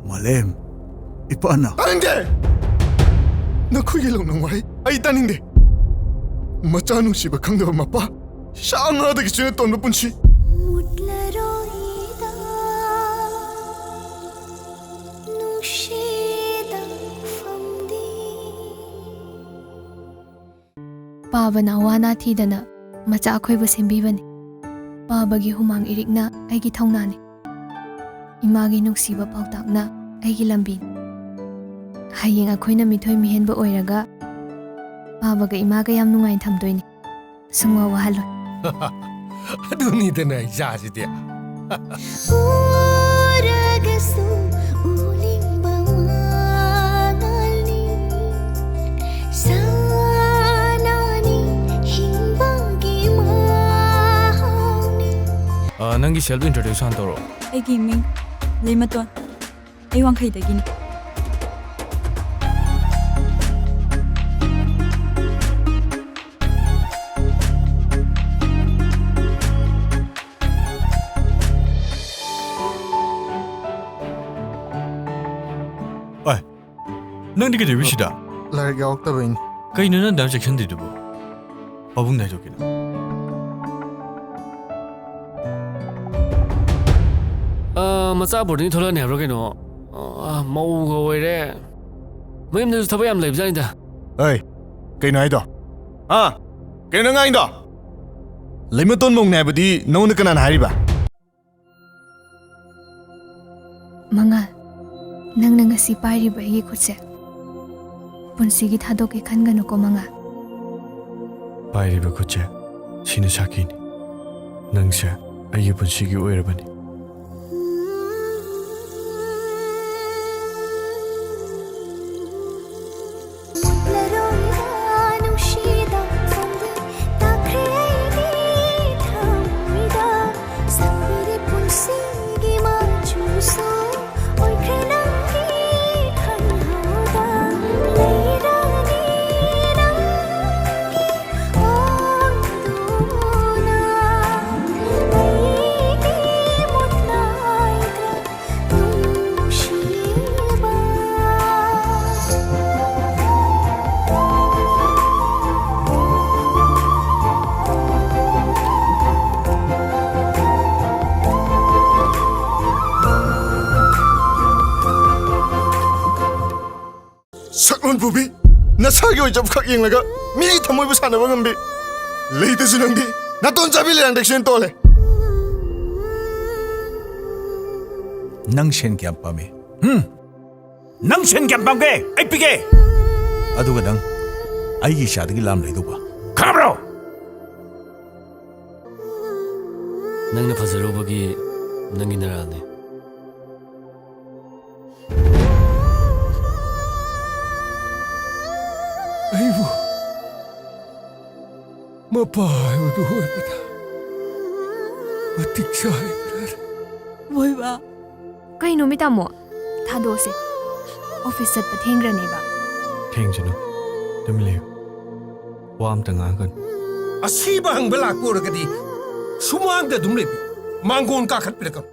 Malem, ipana. Taningde! Nakuy long nang wai, ay taningde. Macha Nungshiba khangdaba mapa, shanga da kisune tonba punchi. Pabana wana thidana macha akhoi sembibani. Pabagi humang irikna aigi thaunani. Imagi nungsiba pautakna aigi lambi. Hayeng akhoina mithoi mihenba oiraga Pabaga imaga yam nungai thamdoini. Sungwa wahalo. Aduni dana ijazide. Nangi self introduction toro. Aigi ming Leimaton. Ai wangkhai dagini. Ay, nang di ka dewi sida. Larik yaok tabain. Kay na nang dam section dito bo. Pabung na ito kina. Macha boarding thola ne ro keno. Mau go were. Mayam ne thaba yam leib jainda. Ay, kay na ito. Ah, kay na nga ito. Leimaton mong nabadi, nauna ka na nahari ba? Mga nang nangasi pari ba higi khutse. Punsigi thadoke khangano ko mga. Pari ba kuche. Sino sakin. Nang siya ayi punsigi oira bani. Saknon bubi, nasagi oi jab khak yeng laga, mi thamoi bu sana bangam bi. Leite sunang di, naton jabi le andexen tole. Nang shen kyam pame. Nang shen kyam pamge, ay pige. Adu gadang, ay gi shadagi lam leidu ba. Khamro. Nang na phazaro bagi nangi narane. Aibu. Mapai wadu hoi bata. Matik sai benar. Boy ba. Kai no mitamo. Thado se. Office sat pathengra ne ba. Theng jano. Tumile. Wam tanga kan. Asiba hang belak pura kadi. Sumang da dumle. Mangon ka khat pelakam.